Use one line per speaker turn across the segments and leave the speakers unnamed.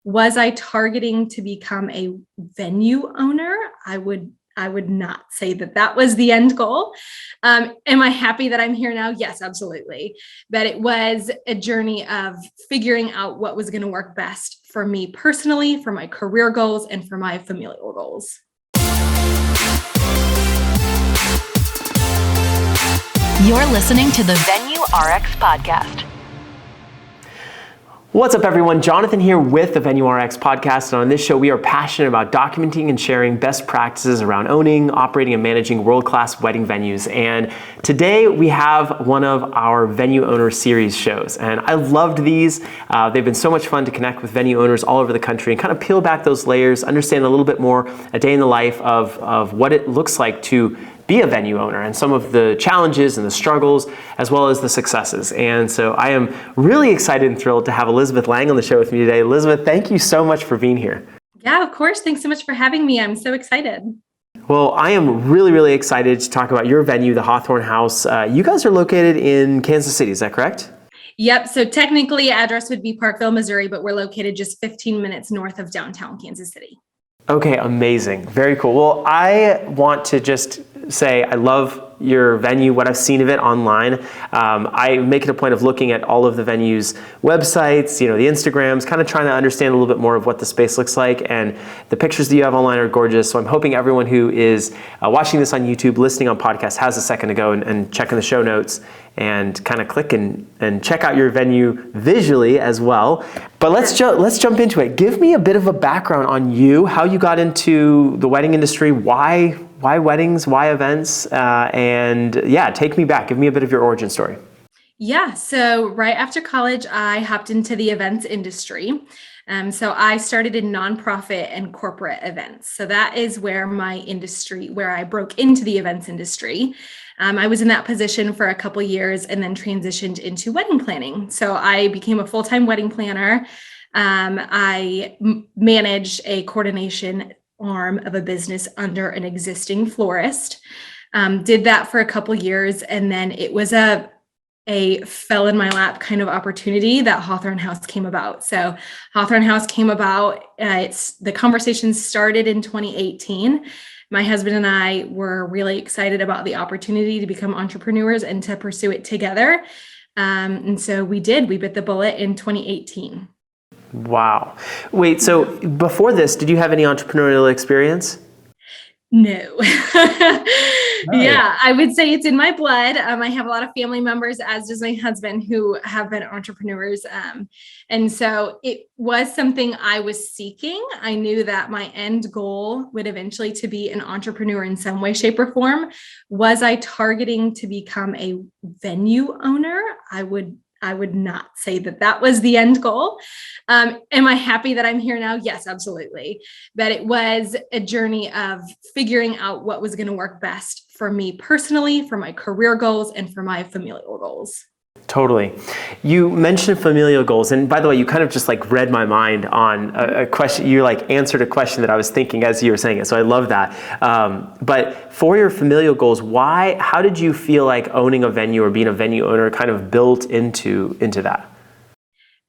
Was I targeting to become a venue owner? I would not say that was the end goal. Am I happy that I'm here now? Yes, absolutely. But it was a journey of figuring out what was going to work best for me personally, for my career goals, and for my familial goals.
You're listening to the Venue RX podcast.
What's up, everyone? Jonathan here with the Venue RX podcast. And on this show, we are passionate about documenting and sharing best practices around owning, operating, and managing world-class wedding venues. And today we have one of our venue owner series shows. And I loved these. They've been so much fun to connect with venue owners all over the country and kind of peel back those layers, understand a little bit more a day in the life of what it looks like to be a venue owner and some of the challenges and the struggles as well as the successes. And so I am really excited and thrilled to have Elizabeth Lang on the show with me today. Elizabeth, thank you so much for being here.
Yeah, of course. Thanks so much for having me. I'm so excited.
Well, I am really, really excited to talk about your venue, the Hawthorne House. You guys are located in Kansas City, is that correct?
Yep. So technically address would be Parkville, Missouri, but we're located just 15 minutes north of downtown Kansas City.
Okay, amazing. Very cool. Well, I want to just say I love your venue, what I've seen of it online. I make it a point of looking at all of the venues' websites, the Instagrams, kind of trying to understand a little bit more of what the space looks like. And the pictures that you have online are gorgeous. So I'm hoping everyone who is watching this on YouTube, listening on podcast, has a second to go and check in the show notes and kind of click and check out your venue visually as well. But let's jump into it. Give me a bit of a background on you, how you got into the wedding industry, why weddings, why events, and take me back. Give me a bit of your origin story.
Yeah, so right after college, I hopped into the events industry. So I started in nonprofit and corporate events. So that is where I broke into the events industry. I was in that position for a couple years and then transitioned into wedding planning. So I became a full-time wedding planner. I managed a coordination arm of a business under an existing florist. Did that for a couple years, and then it was a fell in my lap kind of opportunity that Hawthorne House came about. So Hawthorne House came about, the conversation started in 2018. My husband and I were really excited about the opportunity to become entrepreneurs and to pursue it together. And so we bit the bullet in 2018.
Wow. Wait, so before this, did you have any entrepreneurial experience?
No.
Right.
Yeah, I would say it's in my blood. I have a lot of family members, as does my husband, who have been entrepreneurs. And so it was something I was seeking. I knew that my end goal would eventually to be an entrepreneur in some way, shape, or form. Was I targeting to become a venue owner? I would not say that was the end goal. Am I happy that I'm here now? Yes, absolutely. But it was a journey of figuring out what was going to work best for me personally, for my career goals, and for my familial goals.
Totally. You mentioned familial goals. And by the way, you kind of just read my mind on a question. You answered a question that I was thinking as you were saying it. So I love that. But for your familial goals, how did you feel like owning a venue or being a venue owner kind of built into that?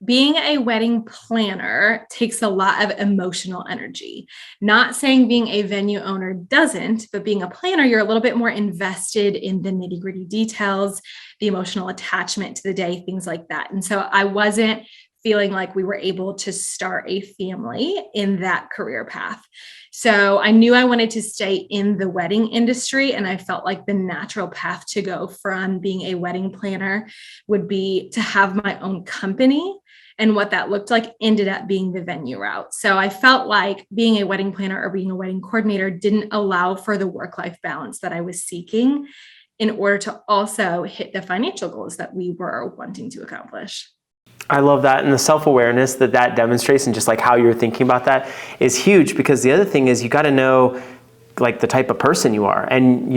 Being a wedding planner takes a lot of emotional energy. Not saying being a venue owner doesn't, but being a planner, you're a little bit more invested in the nitty-gritty details, the emotional attachment to the day, things like that. And so I wasn't feeling like we were able to start a family in that career path. So I knew I wanted to stay in the wedding industry, and I felt like the natural path to go from being a wedding planner would be to have my own company. And what that looked like ended up being the venue route. So I felt like being a wedding planner or being a wedding coordinator didn't allow for the work-life balance that I was seeking in order to also hit the financial goals that we were wanting to accomplish.
I love that. And the self-awareness that demonstrates and just how you're thinking about that is huge, because the other thing is you got to know the type of person you are. And,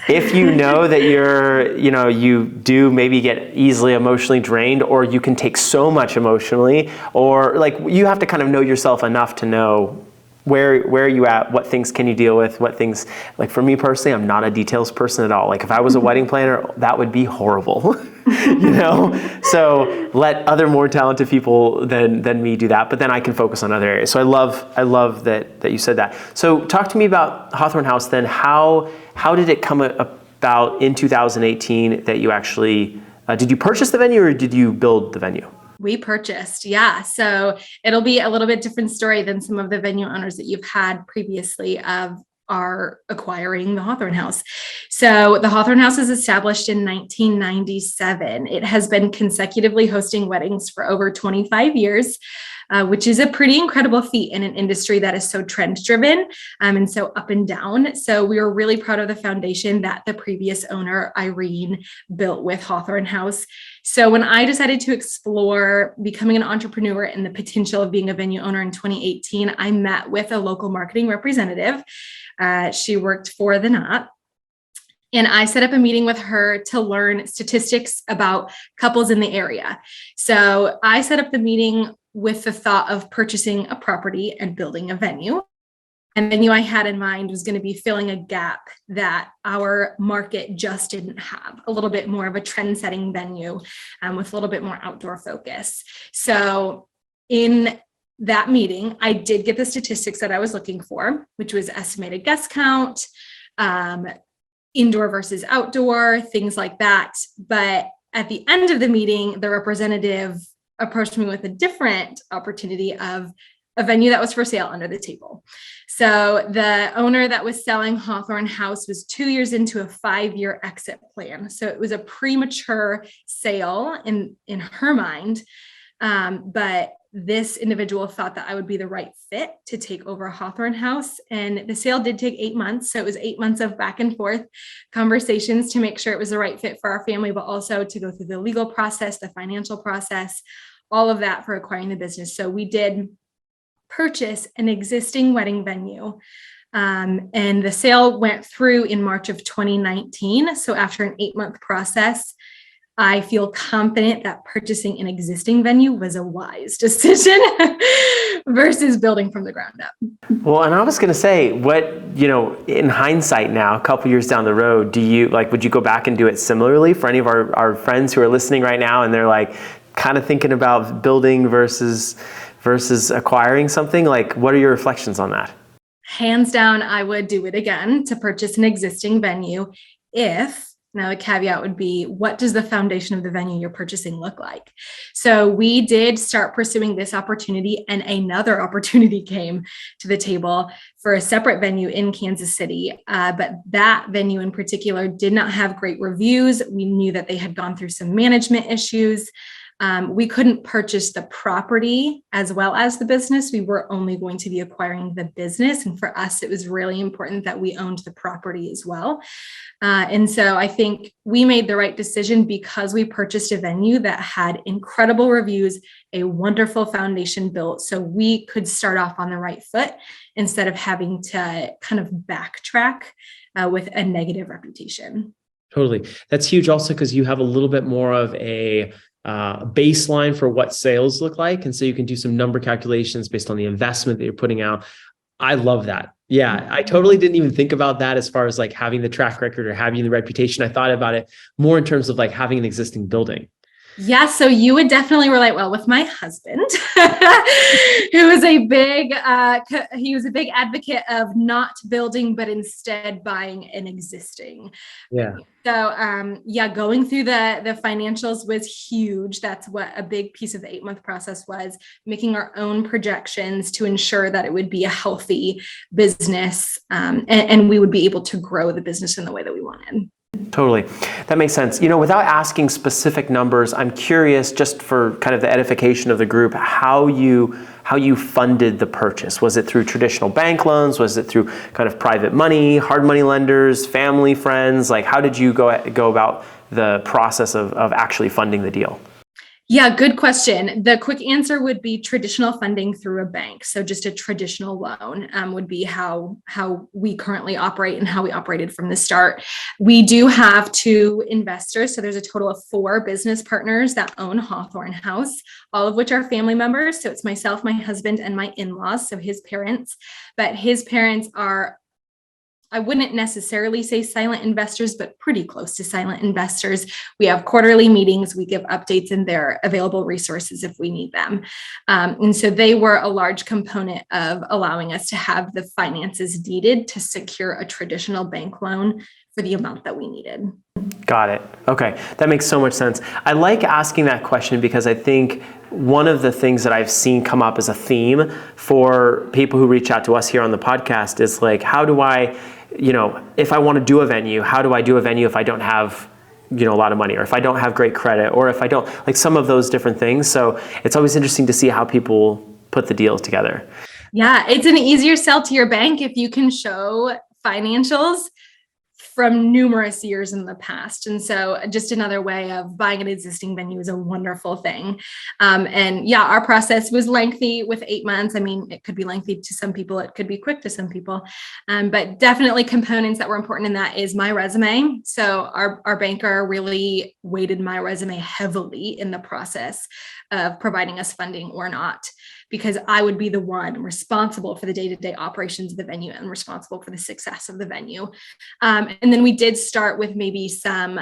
if you know that you do maybe get easily emotionally drained, or you can take so much emotionally, or you have to kind of know yourself enough to know where are you at, what things can you deal with, what things, for me personally, I'm not a details person at all. If I was a wedding planner, that would be horrible. So let other more talented people than me do that, but then I can focus on other areas. So I love that you said that. So talk to me about Hawthorne House then. How did it come about in 2018 that you actually, did you purchase the venue or did you build the venue?
We purchased, yeah. So it'll be a little bit different story than some of the venue owners that you've had previously of are acquiring the Hawthorne House. So the Hawthorne House is established in 1997. It has been consecutively hosting weddings for over 25 years, which is a pretty incredible feat in an industry that is so trend driven and so up and down. So we were really proud of the foundation that the previous owner, Irene, built with Hawthorne House. So when I decided to explore becoming an entrepreneur and the potential of being a venue owner in 2018, I met with a local marketing representative. She worked for the Knot. And I set up a meeting with her to learn statistics about couples in the area. So I set up the meeting with the thought of purchasing a property and building a venue. And the venue I had in mind was going to be filling a gap that our market just didn't have, a little bit more of a trend-setting venue with a little bit more outdoor focus. So in that meeting, I did get the statistics that I was looking for, which was estimated guest count, indoor versus outdoor, things like that. But at the end of the meeting, the representative approached me with a different opportunity of a venue that was for sale under the table. So the owner that was selling Hawthorne House was 2 years into a 5-year exit plan. So it was a premature sale in her mind. But this individual thought that I would be the right fit to take over Hawthorne House. And the sale did take 8 months. So it was 8 months of back and forth conversations to make sure it was the right fit for our family, but also to go through the legal process, the financial process, all of that for acquiring the business. So we did purchase an existing wedding venue. And the sale went through in March of 2019. So after an 8-month process, I feel confident that purchasing an existing venue was a wise decision versus building from the ground up.
Well, and I was going to say, in hindsight now, a couple years down the road, would you go back and do it similarly for any of our friends who are listening right now and they're like kind of thinking about building versus acquiring something? Like, what are your reflections on that?
Hands down, I would do it again to purchase an existing venue now the caveat would be, what does the foundation of the venue you're purchasing look like? So we did start pursuing this opportunity, and another opportunity came to the table for a separate venue in Kansas City. But that venue in particular did not have great reviews. We knew that they had gone through some management issues. We couldn't purchase the property as well as the business. We were only going to be acquiring the business. And for us, it was really important that we owned the property as well. And so I think we made the right decision because we purchased a venue that had incredible reviews, a wonderful foundation built, so we could start off on the right foot instead of having to kind of backtrack with a negative reputation.
Totally. That's huge also because you have a little bit more of a baseline for what sales look like. And so you can do some number calculations based on the investment that you're putting out. I love that. Yeah, I totally didn't even think about that as far as like having the track record or having the reputation. I thought about it more in terms of like having an existing building.
Yeah, so you would definitely relate well with my husband, who is he was a big advocate of not building, but instead buying an existing.
Yeah.
So going through the financials was huge. That's what a big piece of the 8-month process was, making our own projections to ensure that it would be a healthy business and we would be able to grow the business in the way that we wanted.
Totally. That makes sense. Without asking specific numbers, I'm curious, just for kind of the edification of the group, how you funded the purchase. Was it through traditional bank loans? Was it through kind of private money, hard money lenders, family, friends? Like, how did you go about the process of actually funding the deal?
Yeah, good question. The quick answer would be traditional funding through a bank. So just a traditional loan would be how we currently operate and how we operated from the start. We do have 2 investors. So there's a total of 4 business partners that own Hawthorne House, all of which are family members. So it's myself, my husband, and my in-laws, so his parents. But his parents are I wouldn't necessarily say silent investors, but pretty close to silent investors. We have quarterly meetings. We give updates, and they're available resources if we need them. And so they were a large component of allowing us to have the finances needed to secure a traditional bank loan for the amount that we needed.
Got it. Okay. That makes so much sense. I like asking that question because I think one of the things that I've seen come up as a theme for people who reach out to us here on the podcast is like, how do I, if I want to do a venue, how do I do a venue if I don't have, a lot of money, or if I don't have great credit, or if I don't, like some of those different things. So it's always interesting to see how people put the deals together.
Yeah. It's an easier sell to your bank if you can show financials from numerous years in the past. And so just another way of buying an existing venue is a wonderful thing. And yeah, our process was lengthy with 8 months. I mean, it could be lengthy to some people, it could be quick to some people, but definitely components that were important in that is my resume. So our banker really weighted my resume heavily in the process of providing us funding or not, because I would be the one responsible for the day-to-day operations of the venue and responsible for the success of the venue. And then we did start with maybe some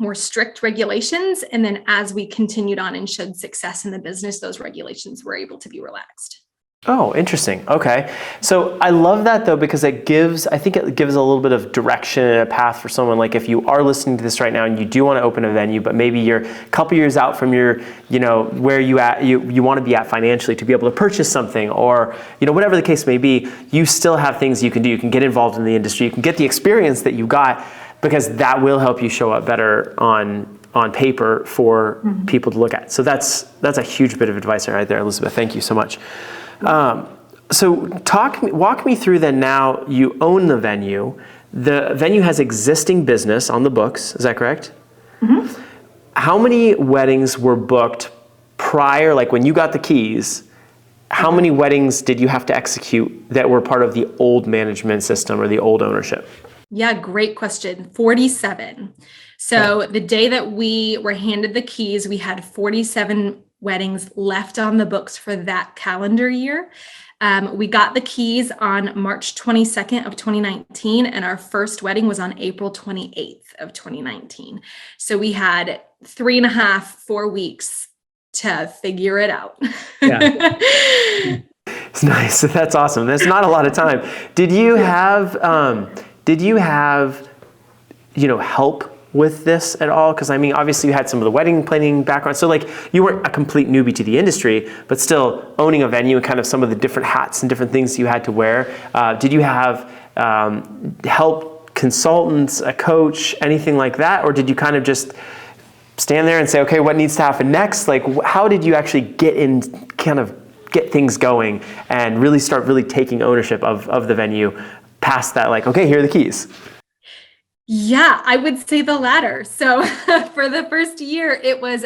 more strict regulations. And then as we continued on and showed success in the business, those regulations were able to be relaxed.
Oh, interesting. Okay. So I love that though, because I think it gives a little bit of direction and a path for someone. Like if you are listening to this right now and you do want to open a venue, but maybe you're a couple years out from your, where you want to be at financially to be able to purchase something, or, whatever the case may be, you still have things you can do. You can get involved in the industry. You can get the experience that you got, because that will help you show up better on paper for people to look at. So that's a huge bit of advice right there, Elizabeth. Thank you so much. So walk me through then. Now you own the venue. The venue has existing business on the books. Is that correct? Mm-hmm. How many weddings were booked prior, like when you got the keys? How many weddings did you have to execute that were part of the old management system or the old ownership?
Yeah, great question. 47. So the day that we were handed the keys, we had 47 weddings left on the books for that calendar year. We got the keys on March 22nd of 2019, and our first wedding was on April 28th of 2019. So we had 4 weeks to figure it out.
Yeah. It's nice. That's awesome. That's not a lot of time. Did you have help with this at all? Because I mean, obviously you had some of the wedding planning background. So like you weren't a complete newbie to the industry, but still owning a venue and kind of some of the different hats and different things you had to wear. Did you have help, consultants, a coach, anything like that? Or did you kind of just stand there and say, okay, what needs to happen next? Like how did you actually get things going and really start taking ownership of the venue past that, like, okay, here are the keys?
Yeah, I would say the latter. So for the first year, it was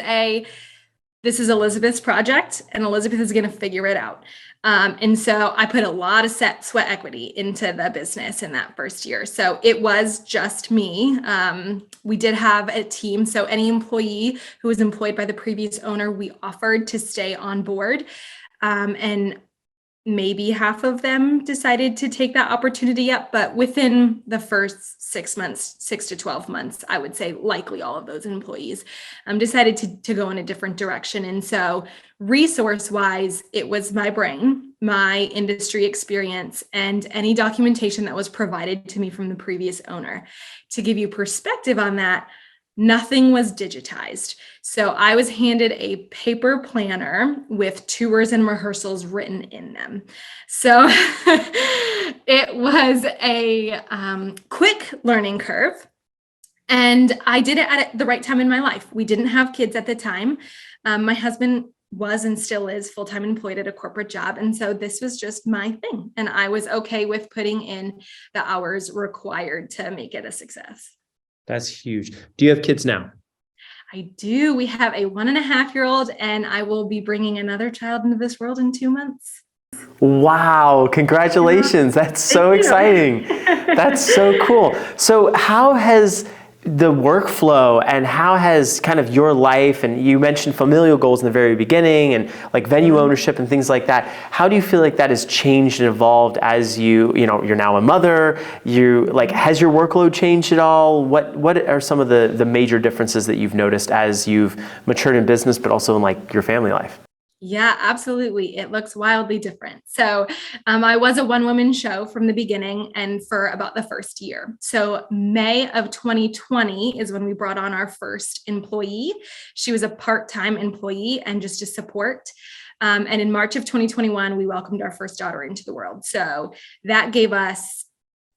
this is Elizabeth's project and Elizabeth is going to figure it out. And so I put a lot of sweat equity into the business in that first year. So it was just me. We did have a team. So any employee who was employed by the previous owner, we offered to stay on board. And maybe half of them decided to take that opportunity up, but within the first 6 months, 6 to 12 months, I would say likely all of those employees decided to go in a different direction. And so resource-wise, it was my brain, my industry experience, and any documentation that was provided to me from the previous owner. To give you perspective on that, nothing was digitized. So I was handed a paper planner with tours and rehearsals written in them. So it was a quick learning curve. And I did it at the right time in my life. We didn't have kids at the time. My husband was and still is full-time employed at a corporate job. And so this was just my thing. And I was okay with putting in the hours required to make it a success.
That's huge. Do you have kids now?
I do. We have a 1.5-year-old, and I will be bringing another child into this world in 2 months.
Wow. Congratulations. That's so exciting. That's so cool. So how has the workflow and how has kind of your life, and you mentioned familial goals in the very beginning and like venue ownership and things like that. How do you feel like that has changed and evolved as you're now a mother, has your workload changed at all? What are some of the major differences that you've noticed as you've matured in business, but also in like your family life?
Yeah, absolutely. It looks wildly different. So I was a one-woman show from the beginning and for about the first year. So May of 2020 is when we brought on our first employee. She was a part-time employee and just a support. And in March of 2021, we welcomed our first daughter into the world. So that gave us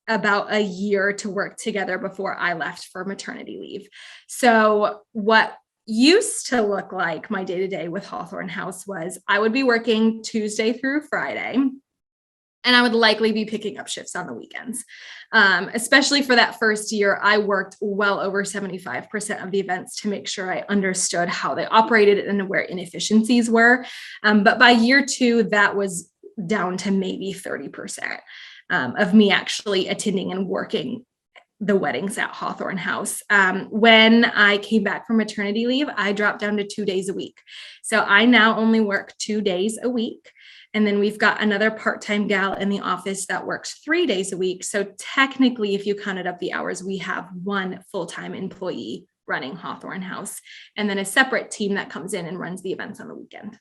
about a year to work together before I left for maternity leave. So what used to look like my day-to-day with Hawthorne House was I would be working Tuesday through Friday, and I would likely be picking up shifts on the weekends. Especially for that first year, I worked well over 75% of the events to make sure I understood how they operated and where inefficiencies were. But by year 2, that was down to maybe 30% of me actually attending and working the weddings at Hawthorne House. When I came back from maternity leave, I dropped down to 2 days a week. So I now only work 2 days a week. And then we've got another part-time gal in the office that works 3 days a week. So technically, if you counted up the hours, we have one full-time employee running Hawthorne House, and then a separate team that comes in and runs the events on the weekend.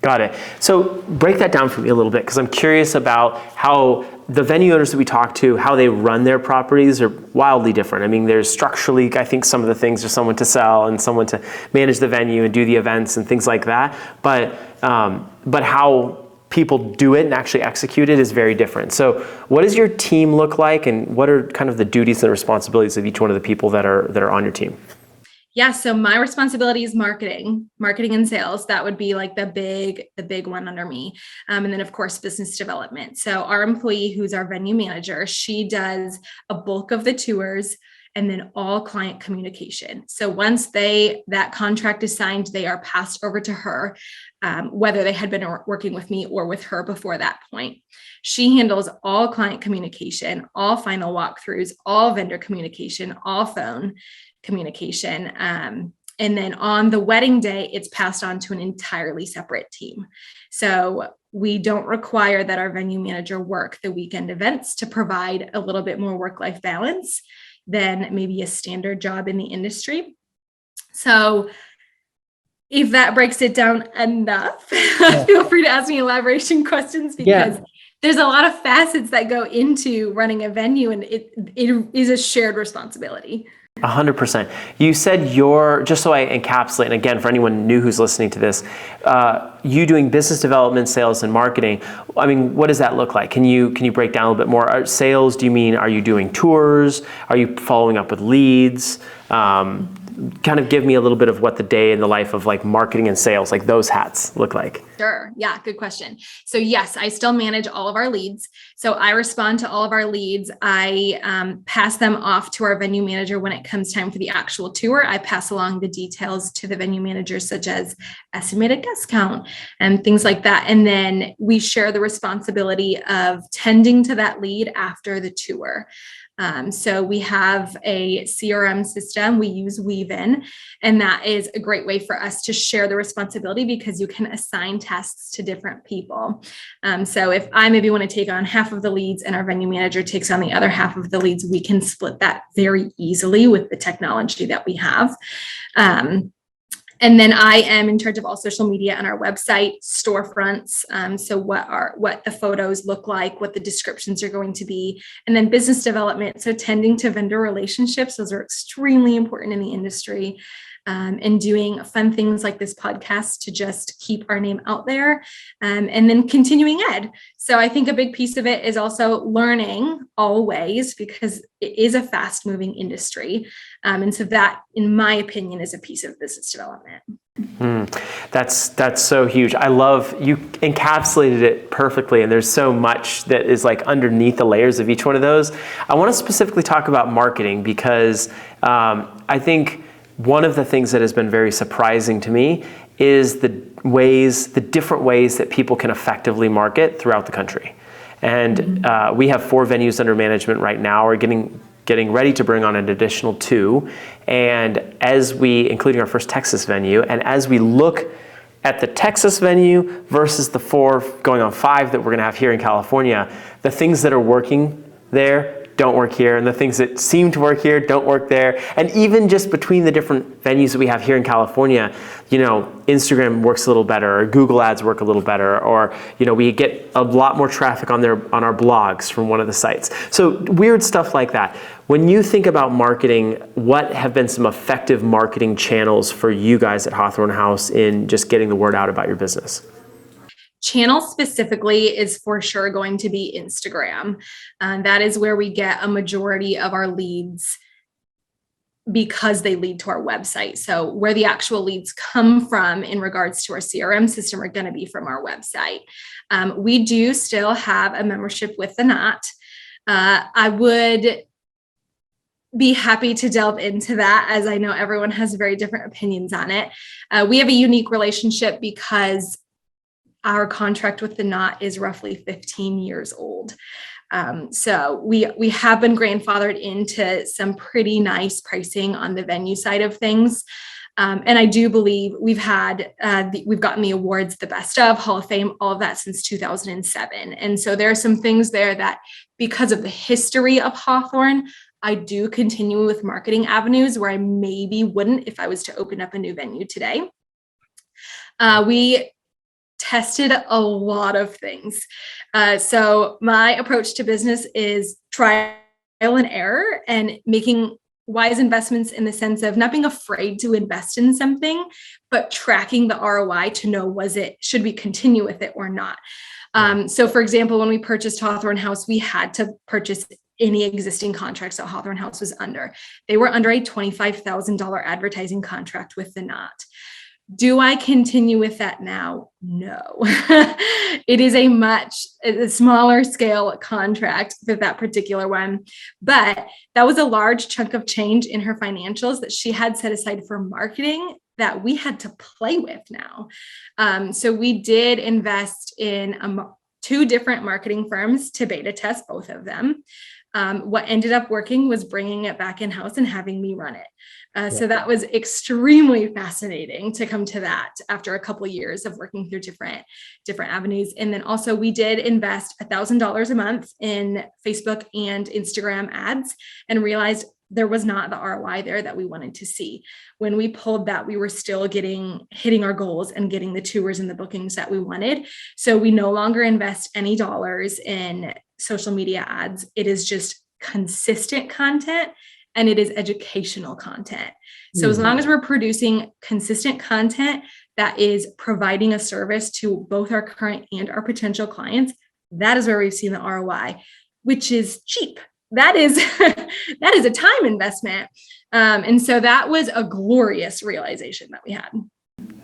Got it. So break that down for me a little bit, because I'm curious about how the venue owners that we talk to, how they run their properties are wildly different. I mean, there's structurally, I think some of the things are someone to sell and someone to manage the venue and do the events and things like that. But how people do it and actually execute it is very different. So what does your team look like, and what are kind of the duties and responsibilities of each one of the people that are on your team?
Yeah, so my responsibility is marketing and sales. That would be like the big one under me. And then of course, business development. So our employee, who's our venue manager, she does a bulk of the tours and then all client communication. So once that contract is signed, they are passed over to her, whether they had been working with me or with her before that point. She handles all client communication, all final walkthroughs, all vendor communication, all phone communication. And then on the wedding day, it's passed on to an entirely separate team. So we don't require that our venue manager work the weekend events to provide a little bit more work-life balance than maybe a standard job in the industry. So if that breaks it down enough, feel free to ask me elaboration questions, because there's a lot of facets that go into running a venue, and it is a shared responsibility.
100%. You said just so I encapsulate, and again, for anyone new who's listening to this, you doing business development, sales, and marketing. I mean, what does that look like? Can you break down a little bit more? Sales, do you mean, are you doing tours? Are you following up with leads? Kind of give me a little bit of what the day in the life of like marketing and sales, like those hats look like.
Sure. Yeah. Good question. So yes, I still manage all of our leads. So I respond to all of our leads. I pass them off to our venue manager when it comes time for the actual tour. I pass along the details to the venue manager, such as estimated guest count and things like that. And then we share the responsibility of tending to that lead after the tour. So we have a CRM system. We use Weave-In, and that is a great way for us to share the responsibility, because you can assign tasks to different people. So if I maybe want to take on half of the leads and our venue manager takes on the other half of the leads, we can split that very easily with the technology that we have. And then I am in charge of all social media and our website, storefronts. So what the photos look like, what the descriptions are going to be, and then business development. So tending to vendor relationships, those are extremely important in the industry. And doing fun things like this podcast to just keep our name out there, and then continuing ed. So I think a big piece of it is also learning always, because it is a fast moving industry. And so that, in my opinion, is a piece of business development.
That's so huge. I love, you encapsulated it perfectly, and there's so much that is like underneath the layers of each one of those. I want to specifically talk about marketing, because I think one of the things that has been very surprising to me is the different ways that people can effectively market throughout the country. And we have 4 venues under management right now. We're getting getting ready to bring on an additional 2. And including our first Texas venue, and as we look at the Texas venue versus the 4 going on 5 that we're going to have here in California, the things that are working there don't work here, and the things that seem to work here don't work there. And even just between the different venues that we have here in California, Instagram works a little better, or Google ads work a little better, or we get a lot more traffic on our blogs from one of the sites. So weird stuff like that. When you think about marketing, what have been some effective marketing channels for you guys at Hawthorne House in just getting the word out about your business?
Channel specifically is for sure going to be Instagram. That is where we get a majority of our leads because they lead to our website. So where the actual leads come from in regards to our CRM system are going to be from our website. We do still have a membership with the Knot. I would be happy to delve into that, as I know everyone has very different opinions on it. We have a unique relationship because our contract with the Knot is roughly 15 years old. So we have been grandfathered into some pretty nice pricing on the venue side of things. And I do believe we've gotten the awards, the Best of, Hall of Fame, all of that since 2007. And so there are some things there that, because of the history of Hawthorne, I do continue with marketing avenues where I maybe wouldn't if I was to open up a new venue today. We tested a lot of things. So my approach to business is trial and error and making wise investments in the sense of not being afraid to invest in something, but tracking the ROI to know, should we continue with it or not? So for example, when we purchased Hawthorne House, we had to purchase any existing contracts that Hawthorne House was under. They were under a $25,000 advertising contract with the Knot. Do I continue with that now? No. It is a smaller scale contract for that particular one, but that was a large chunk of change in her financials that she had set aside for marketing that we had to play with now. So we did invest in 2 different marketing firms to beta test both of them. What ended up working was bringing it back in-house and having me run it. So that was extremely fascinating to come to that after a couple of years of working through different avenues. And then also we did invest $1,000 a month in Facebook and Instagram ads and realized there was not the ROI there that we wanted to see. When we pulled that, we were still hitting our goals and getting the tours and the bookings that we wanted. So we no longer invest any dollars in social media ads. It is just consistent content and it is educational content. So as long as we're producing consistent content that is providing a service to both our current and our potential clients, that is where we've seen the ROI, which is cheap. That is a time investment. And so that was a glorious realization that we had.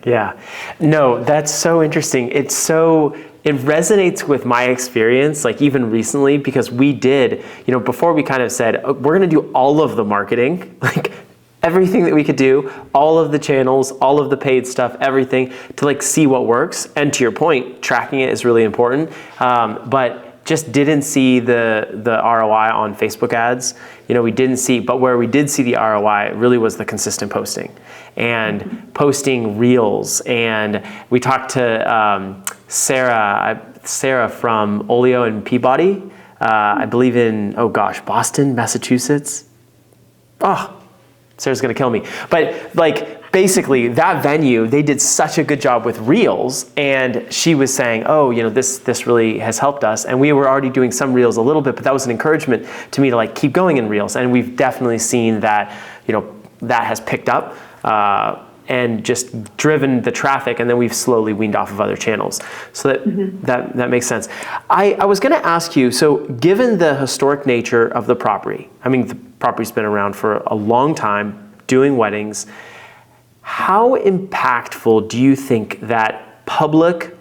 Yeah, no, that's so interesting. It resonates with my experience, like even recently, because we did, before we kind of said, we're going to do all of the marketing, like everything that we could do, all of the channels, all of the paid stuff, everything to like see what works. And to your point, tracking it is really important. But just didn't see the ROI on Facebook ads. We didn't see, but where we did see the ROI really was the consistent posting and posting reels. And we talked to Sarah from Oleo and Peabody, I believe in, Boston, Massachusetts. Sarah's gonna kill me. But basically that venue, they did such a good job with reels, and she was saying, this really has helped us. And we were already doing some reels a little bit, but that was an encouragement to me to keep going in reels. And we've definitely seen that, that has picked up and just driven the traffic, and then we've slowly weaned off of other channels. So that makes sense. I was gonna ask you, so given the historic nature of the property, the property's been around for a long time doing weddings, how impactful do you think that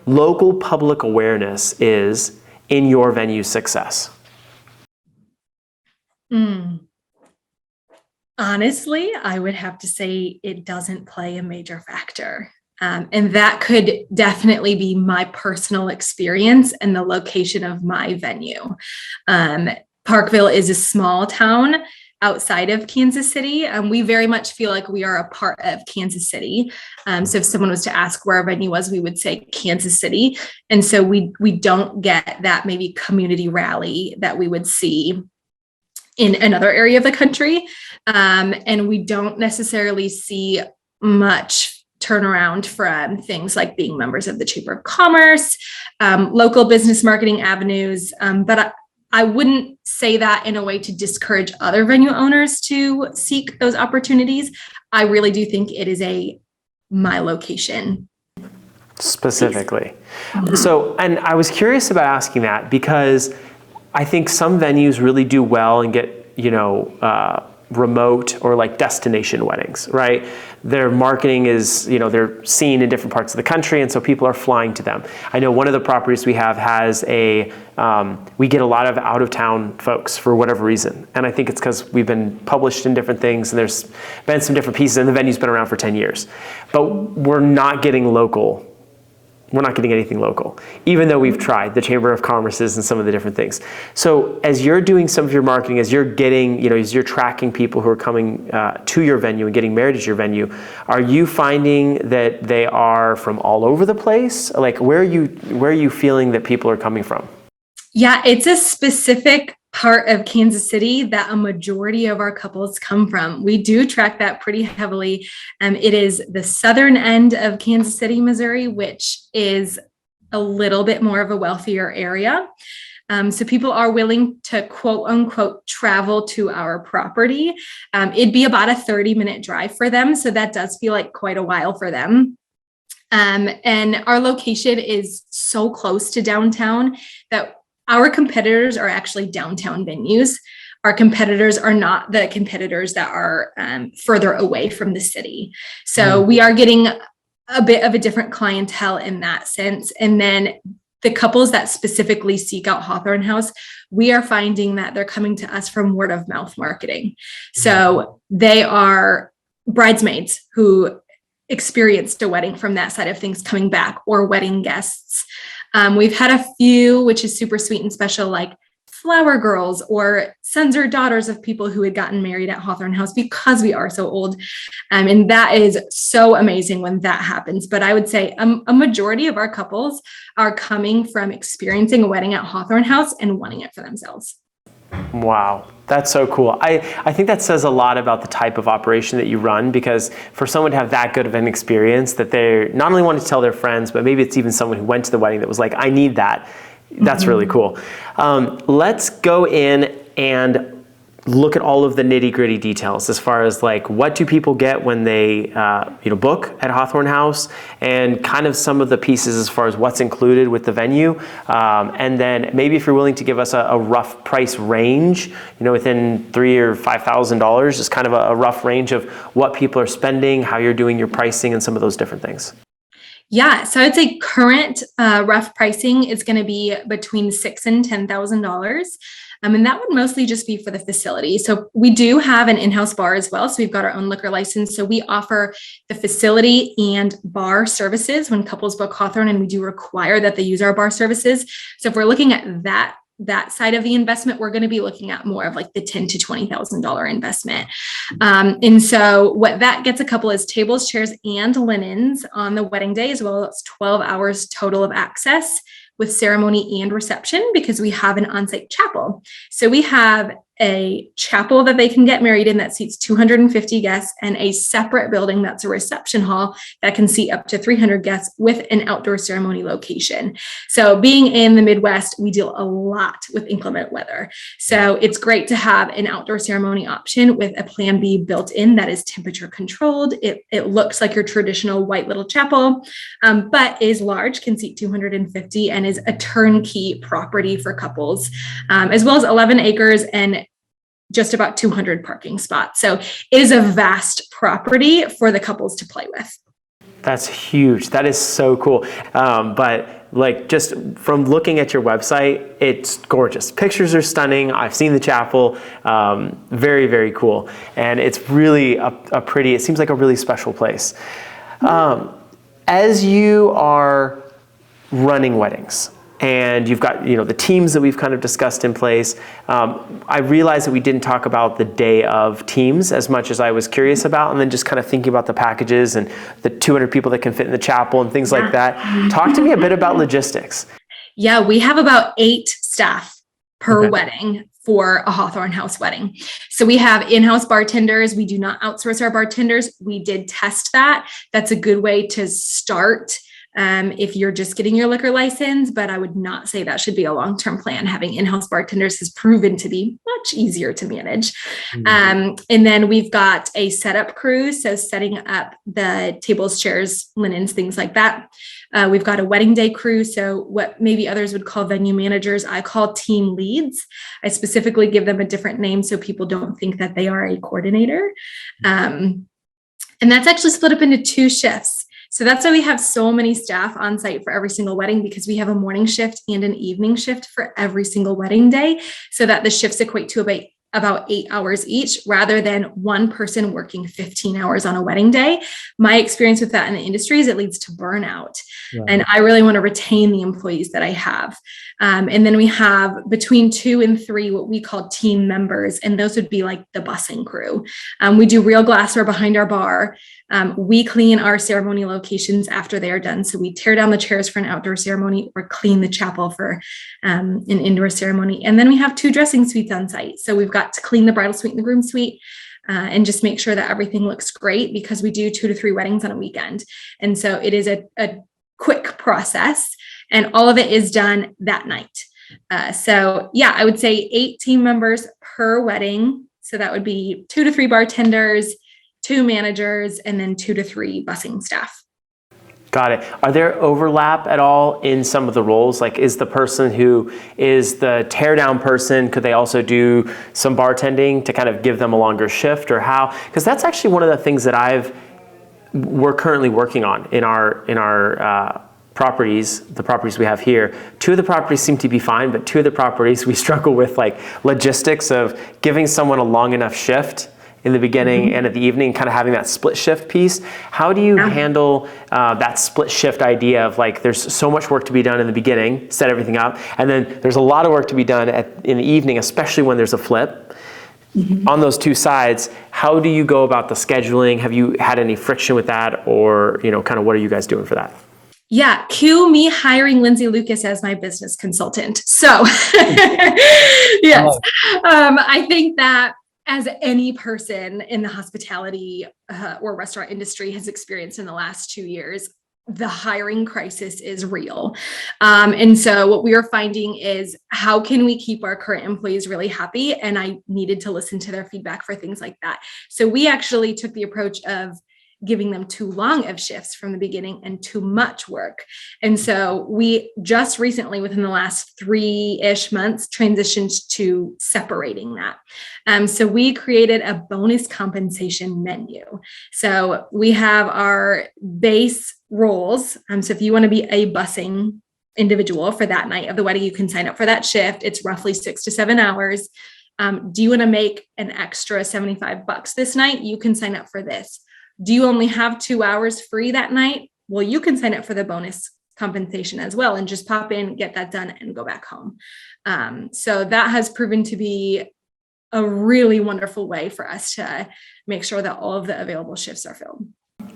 local public awareness is in your venue's success?
Honestly, I would have to say it doesn't play a major factor. And that could definitely be my personal experience and the location of my venue. Parkville is a small town outside of Kansas City. We very much feel like we are a part of Kansas City. So if someone was to ask where our venue was, we would say Kansas City. And so we don't get that maybe community rally that we would see in another area of the country. And we don't necessarily see much turnaround from things like being members of the Chamber of Commerce, local business marketing avenues. But I wouldn't say that in a way to discourage other venue owners to seek those opportunities. I really do think it is my location.
Specifically. So, and I was curious about asking that because I think some venues really do well and get, remote or like destination weddings, right? Their marketing is, they're seen in different parts of the country, and so people are flying to them. I know one of the properties we have has we get a lot of out-of-town folks for whatever reason. And I think it's because we've been published in different things and there's been some different pieces, and the venue's been around for 10 years. But we're not getting local. We're not getting anything local, even though we've tried the Chamber of Commerce's and some of the different things. So as you're doing some of your marketing, as you're getting, as you're tracking people who are coming to your venue and getting married at your venue, are you finding that they are from all over the place? Like where are you feeling that people are coming from?
Yeah, it's a specific part of Kansas City that a majority of our couples come from. We do track that pretty heavily. It is the southern end of Kansas City, Missouri, which is a little bit more of a wealthier area. So people are willing to quote unquote travel to our property. It'd be about a 30-minute drive for them. So that does feel like quite a while for them. And our location is so close to downtown that our competitors are actually downtown venues. Our competitors are not the competitors that are further away from the city. So we are getting a bit of a different clientele in that sense. And then the couples that specifically seek out Hawthorne House, we are finding that they're coming to us from word of mouth marketing. So they are bridesmaids who experienced a wedding from that side of things coming back, or wedding guests. We've had a few, which is super sweet and special, like flower girls or sons or daughters of people who had gotten married at Hawthorne House because we are so old. And that is so amazing when that happens. But I would say a majority of our couples are coming from experiencing a wedding at Hawthorne House and wanting it for themselves.
Wow, that's so cool. I think that says a lot about the type of operation that you run, because for someone to have that good of an experience that they not only want to tell their friends, but maybe it's even someone who went to the wedding that was like, I need that. That's really cool. Let's go in and look at all of the nitty-gritty details as far as like what do people get when they book at Hawthorne House, and kind of some of the pieces as far as what's included with the venue, and then maybe if you're willing to give us a rough price range, within $3,000 or $5,000, just kind of a rough range of what people are spending, how you're doing your pricing, and some of those different things.
Yeah, so I'd say current rough pricing is going to be between $6,000 and $10,000. And that would mostly just be for the facility. So we do have an in-house bar as well. So we've got our own liquor license. So we offer the facility and bar services when couples book Hawthorne, and we do require that they use our bar services. So if we're looking at that side of the investment, we're going to be looking at more of like the $10,000 to $20,000 investment. And so what that gets a couple is tables, chairs, and linens on the wedding day, as well as 12 hours total of access with ceremony and reception, because we have an on-site chapel. So we have a chapel that they can get married in that seats 250 guests, and a separate building that's a reception hall that can seat up to 300 guests with an outdoor ceremony location. So being in the Midwest, we deal a lot with inclement weather. So it's great to have an outdoor ceremony option with a plan B built in that is temperature controlled. It looks like your traditional white little chapel, but is large, can seat 250, and is a turnkey property for couples, as well as 11 acres and just about 200 parking spots. So it is a vast property for the couples to play with.
That's huge. That is so cool. But like just from looking at your website, it's gorgeous. Pictures are stunning. I've seen the chapel. Very, very cool. And it's really it seems like a really special place. As you are running weddings, and you've got, the teams that we've kind of discussed in place. I realized that we didn't talk about the day of teams as much as I was curious about, and then just kind of thinking about the packages and the 200 people that can fit in the chapel and things like that. Talk to me a bit about logistics.
Yeah, we have about 8 staff per wedding for a Hawthorne House wedding. So we have in-house bartenders. We do not outsource our bartenders. We did test that. That's a good way to start if you're just getting your liquor license, but I would not say that should be a long-term plan. Having in-house bartenders has proven to be much easier to manage. And then we've got a setup crew, so setting up the tables, chairs, linens, things like that. We've got a wedding day crew, so what maybe others would call venue managers, I call team leads. I specifically give them a different name so people don't think that they are a coordinator. And that's actually split up into 2 shifts. So that's why we have so many staff on site for every single wedding, because we have a morning shift and an evening shift for every single wedding day, so that the shifts equate to about 8 hours each, rather than one person working 15 hours on a wedding day. My experience with that in the industry is it leads to burnout. Right. And I really want to retain the employees that I have. And then we have between 2 and 3 what we call team members, and those would be like the busing crew. We do real glassware behind our bar. We clean our ceremony locations after they are done. So we tear down the chairs for an outdoor ceremony or clean the chapel for an indoor ceremony. And then we have 2 dressing suites on site. So we've got to clean the bridal suite and the groom suite and just make sure that everything looks great, because we do 2 to 3 weddings on a weekend. And so it is a quick process, and all of it is done that night. So yeah, I would say 8 team members per wedding. So that would be 2 to 3 bartenders, 2 managers, and then 2 to 3 busing staff.
Got it. Are there overlap at all in some of the roles? Like, is the person who is the teardown person, could they also do some bartending to kind of give them a longer shift, or how? Because that's actually one of the things that we're currently working on in our properties, the properties we have here. 2 of the properties seem to be fine, but 2 of the properties we struggle with, like logistics of giving someone a long enough shift in the beginning and at the evening, kind of having that split shift piece. How do you handle that split shift idea of, like, there's so much work to be done in the beginning, set everything up, and then there's a lot of work to be done in the evening, especially when there's a flip on those 2 sides. How do you go about the scheduling? Have you had any friction with that, or kind of what are you guys doing for that?
Yeah, cue me hiring Lindsay Lucas as my business consultant. So yes, I think that as any person in the hospitality or restaurant industry has experienced in the last 2 years, the hiring crisis is real. And so what we are finding is, how can we keep our current employees really happy? And I needed to listen to their feedback for things like that. So we actually took the approach of giving them too long of shifts from the beginning and too much work. And so we just recently, within the last 3-ish months, transitioned to separating that. So we created a bonus compensation menu. So we have our base roles. So if you want to be a busing individual for that night of the wedding, you can sign up for that shift. It's roughly 6 to 7 hours. Do you want to make an extra $75 this night? You can sign up for this. Do you only have 2 hours free that night? Well, you can sign up for the bonus compensation as well and just pop in, get that done, and go back home. So that has proven to be a really wonderful way for us to make sure that all of the available shifts are filled.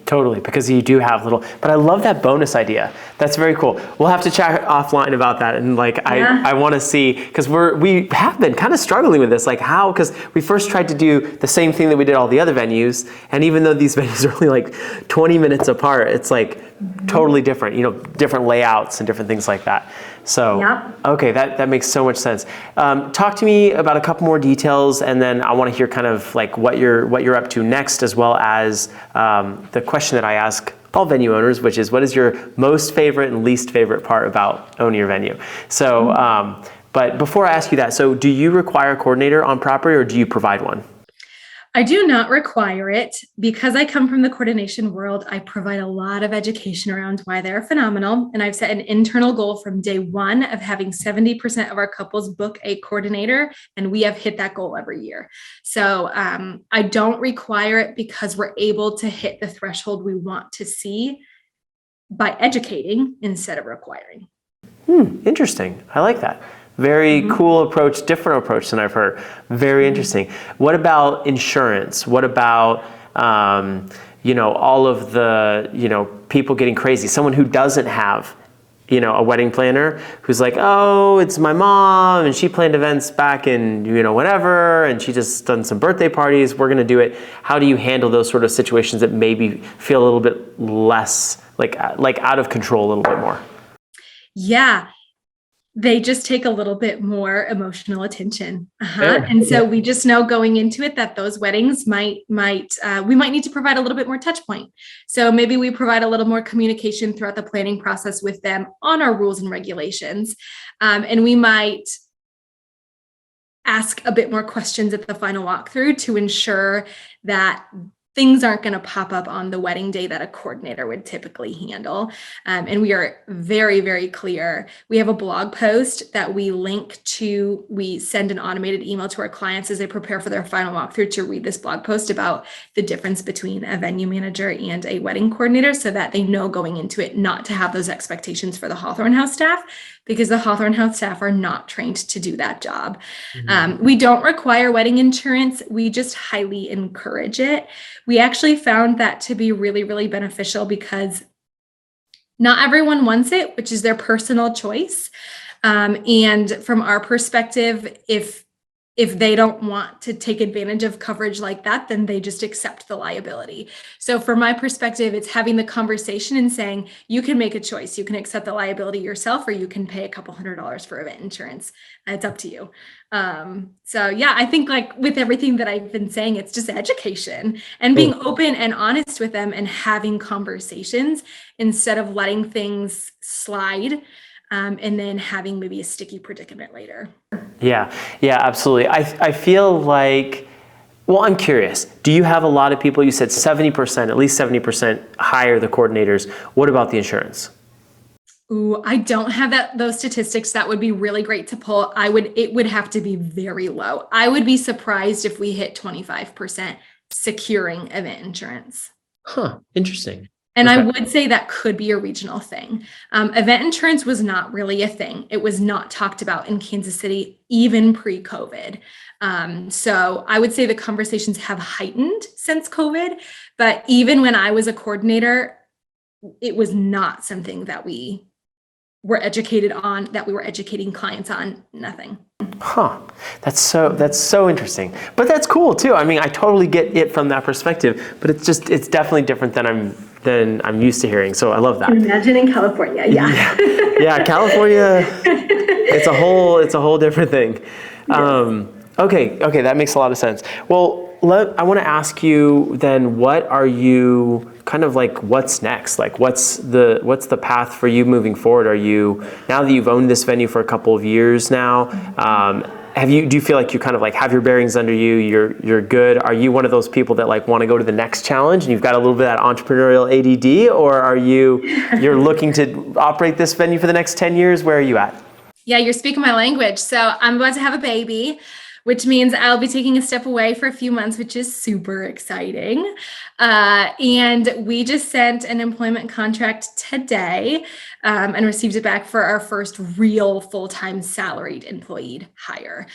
Totally, because you do have but I love that bonus idea. That's very cool. We'll have to chat offline about that. And I want to see, because we have been kind of struggling with this, because we first tried to do the same thing that we did all the other venues. And even though these venues are only 20 minutes apart, it's totally different, different layouts and different things like that. So, okay, that makes so much sense. Talk to me about a couple more details, and then I want to hear kind of what you're up to next, as well as the question that I ask all venue owners, which is, what is your most favorite and least favorite part about owning your venue? So, but before I ask you that, so do you require a coordinator on property, or do you provide one?
I do not require it. Because I come from the coordination world, I provide a lot of education around why they're phenomenal. And I've set an internal goal from day one of having 70% of our couples book a coordinator, and we have hit that goal every year. So I don't require it, because we're able to hit the threshold we want to see by educating instead of requiring.
Interesting. I like that. Very cool approach, different approach than I've heard. Very interesting. What about insurance? What about, all of the, people getting crazy? Someone who doesn't have, a wedding planner who's like, oh, it's my mom and she planned events back in, whatever, and she just done some birthday parties. We're going to do it. How do you handle those sort of situations that maybe feel a little bit less like out of control a little bit more?
Yeah. They just take a little bit more emotional attention.
Fair.
And so we just know going into it that those weddings we might need to provide a little bit more touch point. So maybe we provide a little more communication throughout the planning process with them on our rules and regulations. And we might ask a bit more questions at the final walkthrough to ensure that things aren't going to pop up on the wedding day that a coordinator would typically handle. And we are very, very clear. We have a blog post that we link to. We send an automated email to our clients as they prepare for their final walkthrough to read this blog post about the difference between a venue manager and a wedding coordinator, so that they know going into it not to have those expectations for the Hawthorne House staff, because the Hawthorne House staff are not trained to do that job. We don't require wedding insurance. We just highly encourage it. We actually found that to be really, really beneficial because not everyone wants it, which is their personal choice. And from our perspective, if they don't want to take advantage of coverage like that, then they just accept the liability. So from my perspective, it's having the conversation and saying, you can make a choice. You can accept the liability yourself, or you can pay a couple $100s for event insurance. It's up to you. So yeah, I think like with everything that I've been saying, it's just education and being open and honest with them and having conversations instead of letting things slide. And then having maybe a sticky predicament later.
Yeah, absolutely. I feel like, well, I'm curious. Do you have a lot of people, you said 70%, at least 70% hire the coordinators. What about the insurance?
Ooh, I don't have those statistics. That would be really great to pull. It would have to be very low. I would be surprised if we hit 25% securing event insurance.
Huh, interesting.
And okay. I would say that could be a regional thing. Event insurance was not really a thing. It was not talked about in Kansas City, even pre-COVID. So I would say the conversations have heightened since COVID, but even when I was a coordinator, it was not something that we were educated on, that we were educating clients on, nothing.
Huh. That's so interesting. But that's cool too. I mean, I totally get it from that perspective, but it's definitely different than I'm used to hearing. So I love that.
Imagine in California. Yeah.
Yeah, California, it's a whole different thing. Yes. Okay, that makes a lot of sense. Well, I want to ask you then, what are you kind of like, what's next? Like, what's the path for you moving forward? Are you, now that you've owned this venue for a couple of years now, do you feel like you kind of like have your bearings under you, you're good? Are you one of those people that like want to go to the next challenge and you've got a little bit of that entrepreneurial ADD, or are you're looking to operate this venue for the next 10 years? Where are you at?
Yeah, you're speaking my language. So I'm about to have a baby, which means I'll be taking a step away for a few months, which is super exciting. And we just sent an employment contract today and received it back for our first real full-time salaried employee hire.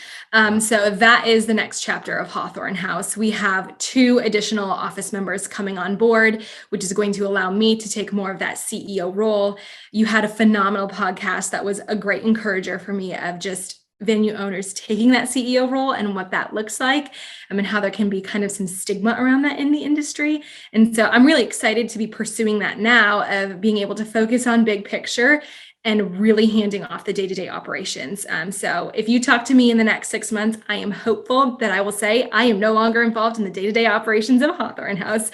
So that is the next chapter of Hawthorne House. We have 2 additional office members coming on board, which is going to allow me to take more of that CEO role. You had a phenomenal podcast that was a great encourager for me of just venue owners taking that CEO role and what that looks like, and how there can be kind of some stigma around that in the industry. And so I'm really excited to be pursuing that now, of being able to focus on big picture and really handing off the day-to-day operations. So if you talk to me in the next 6 months, I am hopeful that I will say I am no longer involved in the day-to-day operations of Hawthorne House.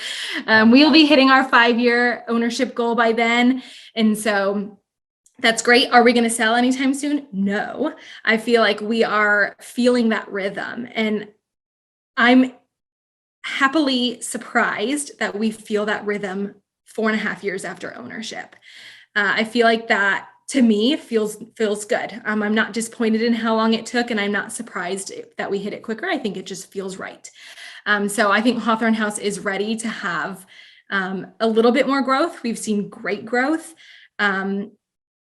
We will be hitting our 5-year ownership goal by then. And so that's great. Are we going to sell anytime soon? No. I feel like we are feeling that rhythm, and I'm happily surprised that we feel that rhythm 4.5 years after ownership. I feel like that, to me, feels good. I'm not disappointed in how long it took, and I'm not surprised that we hit it quicker. I think it just feels right. So I think Hawthorne House is ready to have a little bit more growth. We've seen great growth.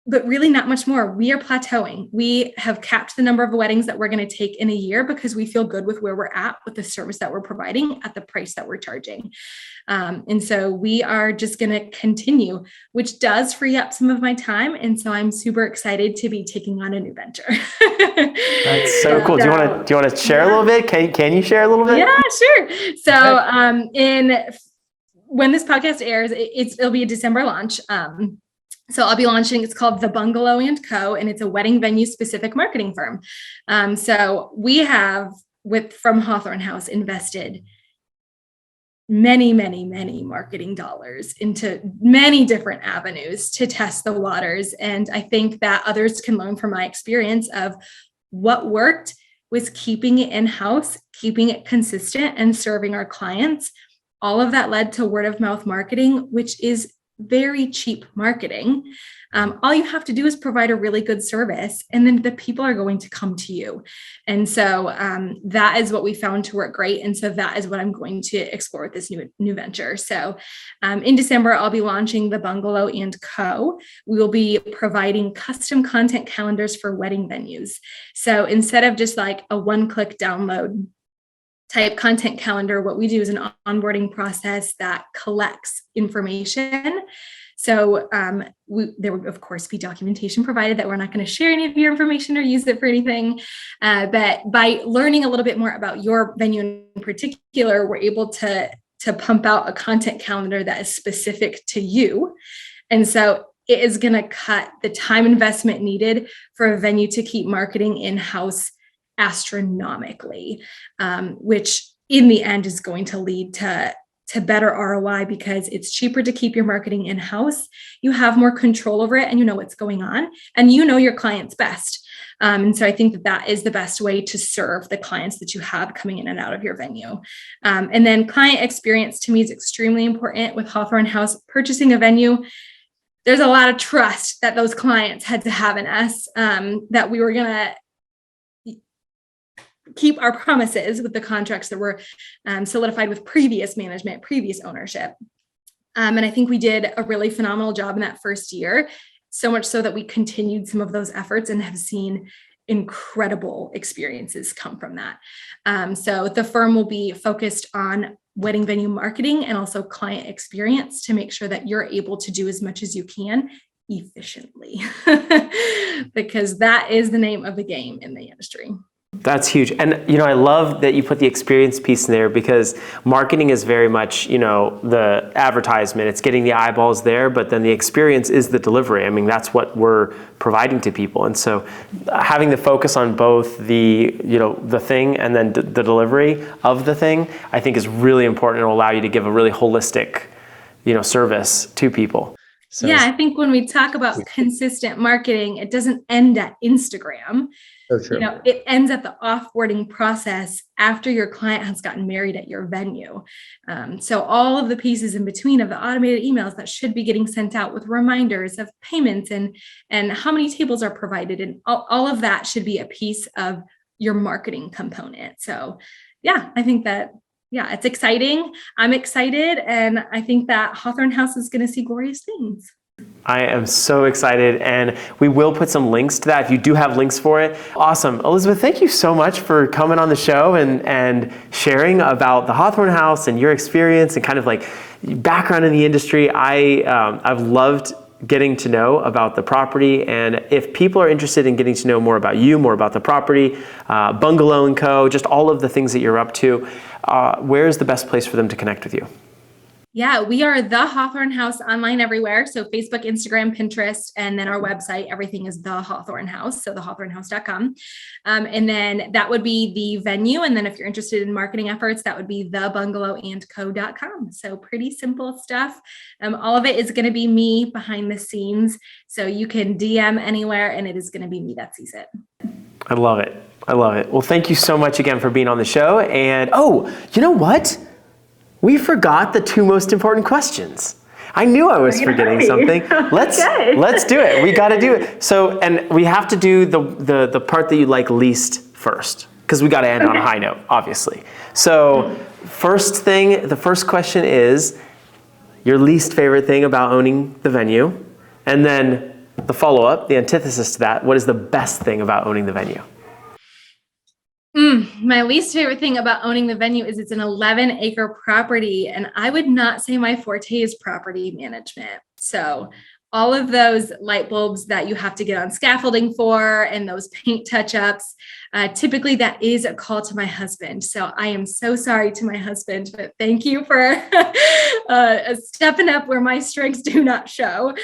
but really not much more. We are plateauing. We have capped the number of weddings that we're going to take in a year because we feel good with where we're at, with the service that we're providing at the price that we're charging. And so we are just going to continue, which does free up some of my time. And so I'm super excited to be taking on a new venture.
That's so cool. Do you want to share a little bit? Can you share a little bit?
Yeah, sure. So when this podcast airs, it'll be a December launch. So I'll be launching, it's called The Bungalow & Co. And it's a wedding venue specific marketing firm. So we have, from Hawthorne House, invested many, many, many marketing dollars into many different avenues to test the waters. And I think that others can learn from my experience of what worked was keeping it in-house, keeping it consistent, and serving our clients. All of that led to word of mouth marketing, which is very cheap marketing. All you have to do is provide a really good service, and then the people are going to come to you. And so that is what we found to work great. And so that is what I'm going to explore with this new venture. So in December, I'll be launching The Bungalow & Co. We will be providing custom content calendars for wedding venues. So instead of just like a one-click download type content calendar, what we do is an onboarding process that collects information. So there would, of course, be documentation provided that we're not going to share any of your information or use it for anything. But by learning a little bit more about your venue in particular, we're able to pump out a content calendar that is specific to you. And so it is going to cut the time investment needed for a venue to keep marketing in-house astronomically, which in the end is going to lead to better ROI because it's cheaper to keep your marketing in-house. You have more control over it and you know what's going on and you know your clients best. And so I think that is the best way to serve the clients that you have coming in and out of your venue. And then client experience to me is extremely important with Hawthorne House purchasing a venue. There's a lot of trust that those clients had to have in us, that we were going to keep our promises with the contracts that were solidified with previous management, previous ownership. And I think we did a really phenomenal job in that first year, so much so that we continued some of those efforts and have seen incredible experiences come from that. So the firm will be focused on wedding venue marketing and also client experience to make sure that you're able to do as much as you can efficiently, because that is the name of the game in the industry.
That's huge. And, I love that you put the experience piece in there because marketing is very much, the advertisement. It's getting the eyeballs there, but then the experience is the delivery. I mean, that's what we're providing to people. And so having the focus on both the, the thing and then the delivery of the thing, I think is really important and will allow you to give a really holistic, service to people.
So yeah, I think when we talk about consistent marketing, it doesn't end at Instagram.
So true.
It ends at the offboarding process after your client has gotten married at your venue. So all of the pieces in between of the automated emails that should be getting sent out with reminders of payments and how many tables are provided, and all of that should be a piece of your marketing component. So yeah, I think that, it's exciting. I'm excited. And I think that Hawthorne House is going to see glorious things.
I am so excited, and we will put some links to that if you do have links for it. Awesome. Elizabeth, thank you so much for coming on the show and sharing about the Hawthorne House and your experience and kind of like background in the industry. I've loved getting to know about the property, and if people are interested in getting to know more about you, more about the property, Bungalow & Co., just all of the things that you're up to, where is the best place for them to connect with you?
Yeah, we are the Hawthorne House online everywhere. So Facebook, Instagram, Pinterest, and then our website, everything is the Hawthorne House. So thehawthornehouse.com. And then that would be the venue. And then if you're interested in marketing efforts, that would be thebungalowandco.com. So pretty simple stuff. All of it is going to be me behind the scenes. So you can DM anywhere and it is going to be me that sees it.
I love it. I love it. Well, thank you so much again for being on the show. And you know what? We forgot the two most important questions. I knew I was forgetting something. Let's do it. We got to do it. So, and we have to do the part that you like least first, because we got to end on a high note, obviously. So, the first question is your least favorite thing about owning the venue, and then the follow-up, the antithesis to that, what is the best thing about owning the venue?
My least favorite thing about owning the venue is it's an 11-acre property, and I would not say my forte is property management. So all of those light bulbs that you have to get on scaffolding for and those paint touch-ups, typically that is a call to my husband. So I am so sorry to my husband, but thank you for stepping up where my strengths do not show.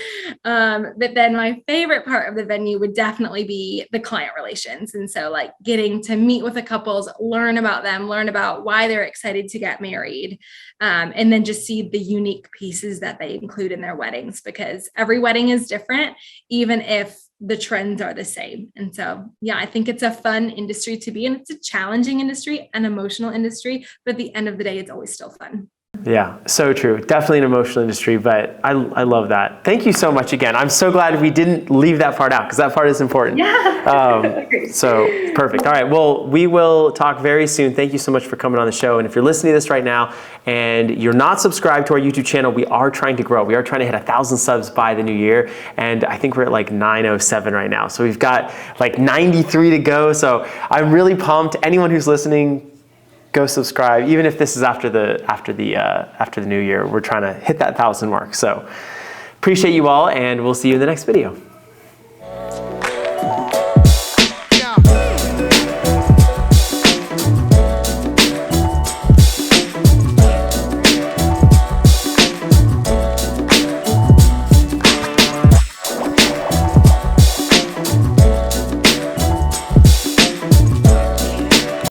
But then my favorite part of the venue would definitely be the client relations. And so like getting to meet with the couples, learn about them, learn about why they're excited to get married, and then just see the unique pieces that they include in their weddings, because every wedding is different, even if the trends are the same. And so, yeah, I think it's a fun industry to be in. It's a challenging industry, an emotional industry, but at the end of the day, it's always still fun.
Yeah, so true. Definitely an emotional industry, but I love that. Thank you so much again. I'm so glad we didn't leave that part out, because that part is important.
Yeah.
So perfect. All right. Well, we will talk very soon. Thank you so much for coming on the show. And if you're listening to this right now and you're not subscribed to our YouTube channel, we are trying to grow. We are trying to hit 1,000 subs by the new year. And I think we're at like 907 right now. So we've got like 93 to go. So I'm really pumped. Anyone who's listening, go subscribe. Even if this is after the new year, we're trying to hit that 1,000 mark. So appreciate you all, and we'll see you in the next video.